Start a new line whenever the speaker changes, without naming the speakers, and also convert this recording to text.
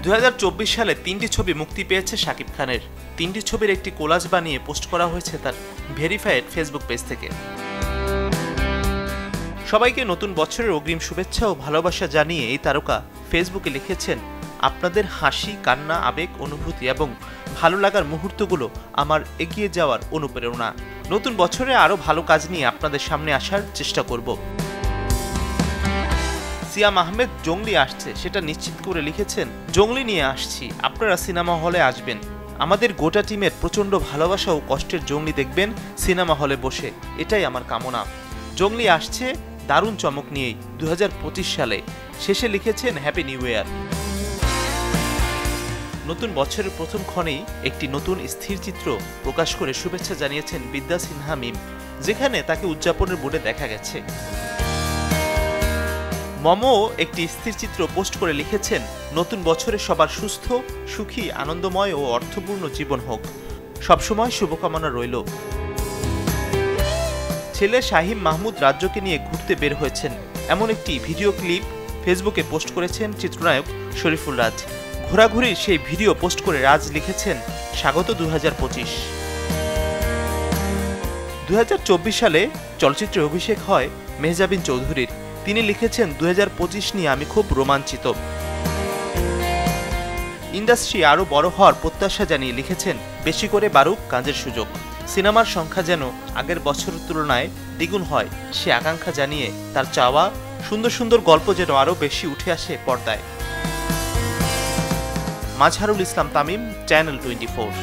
2024 সালে 3টি ছবি মুক্তি পেয়েছে শাকিব খানের। 3টি ছবির একটি কোলাজ বানিয়ে পোস্ট করা হয়েছে তার ভেরিফাইড ফেসবুক পেজ থেকে। সবাইকে নতুন বছরের অগ্রিম শুভেচ্ছা ও ভালোবাসা জানিয়ে এই তারকা ফেসবুকে লিখেছেন, আপনাদের হাসি, কান্না, আবেগ, অনুভূতি এবং ভালো লাগার মুহূর্তগুলো আমার এগিয়ে যাওয়ার অনুপ্রেরণা। নতুন বছরে আরও ভালো কাজ নিয়ে আপনাদের সামনে আসার চেষ্টা করব। সিয়াম আহমেদ জঙ্গলি আসছে সেটা নিশ্চিত করে লিখেছেন, জঙ্গলি নিয়ে আসছি, আপনারা সিনেমা হলে আসবেন। আমাদের গোটা টিমের প্রচণ্ড ভালোবাসা ও কষ্টের জঙ্গলি দেখবেন সিনেমা হলে বসে, এটাই আমার কামনা। জঙ্গলি আসছে দারুণ চমক নিয়েই 2025 সালে। শেষে লিখেছেন, হ্যাপি নিউ ইয়ার। নতুন বছরের প্রথম ক্ষণেই একটি নতুন স্থির চিত্র প্রকাশ করে শুভেচ্ছা জানিয়েছেন বিদ্যা সিনহা মিম, যেখানে তাকে উদযাপনের মুডে দেখা গেছে। মমো একটি স্থির চিত্র পোস্ট করে লিখেছেন, নতুন বছরে সবার সুস্থ, সুখী, আনন্দময় ও অর্থপূর্ণ জীবন হোক, সবসময় শুভকামনা রইল। ছেলে শাহিম মাহমুদ রাজ্যকে নিয়ে ঘুরতে বের হয়েছেন, এমন একটি ভিডিও ক্লিপ ফেসবুকে পোস্ট করেছেন চিত্রনায়ক শরীফুল রাজ। ঘোরাঘুরির সেই ভিডিও পোস্ট করে রাজ লিখেছেন, স্বাগত 2025। 2024 সালে চলচ্চিত্রে অভিষেক হয় মেহজাবিন চৌধুরীর। তিনি লিখেছেন, 2025 নিয়ে আমি খুব রোমাঞ্চিত। ইন্ডাস্ট্রি আরও বড় হওয়ার প্রত্যাশা জানিয়ে লিখেছেন, বেশি করে বাড়ুক কাজের সুযোগ, সিনেমার সংখ্যা যেন আগের বছরের তুলনায় দ্বিগুণ হয় সে আকাঙ্ক্ষা জানিয়ে তার চাওয়া, সুন্দর সুন্দর গল্প যেন আরও বেশি উঠে আসে পর্দায়। মাজহারুল ইসলাম তামিম, চ্যানেল 24।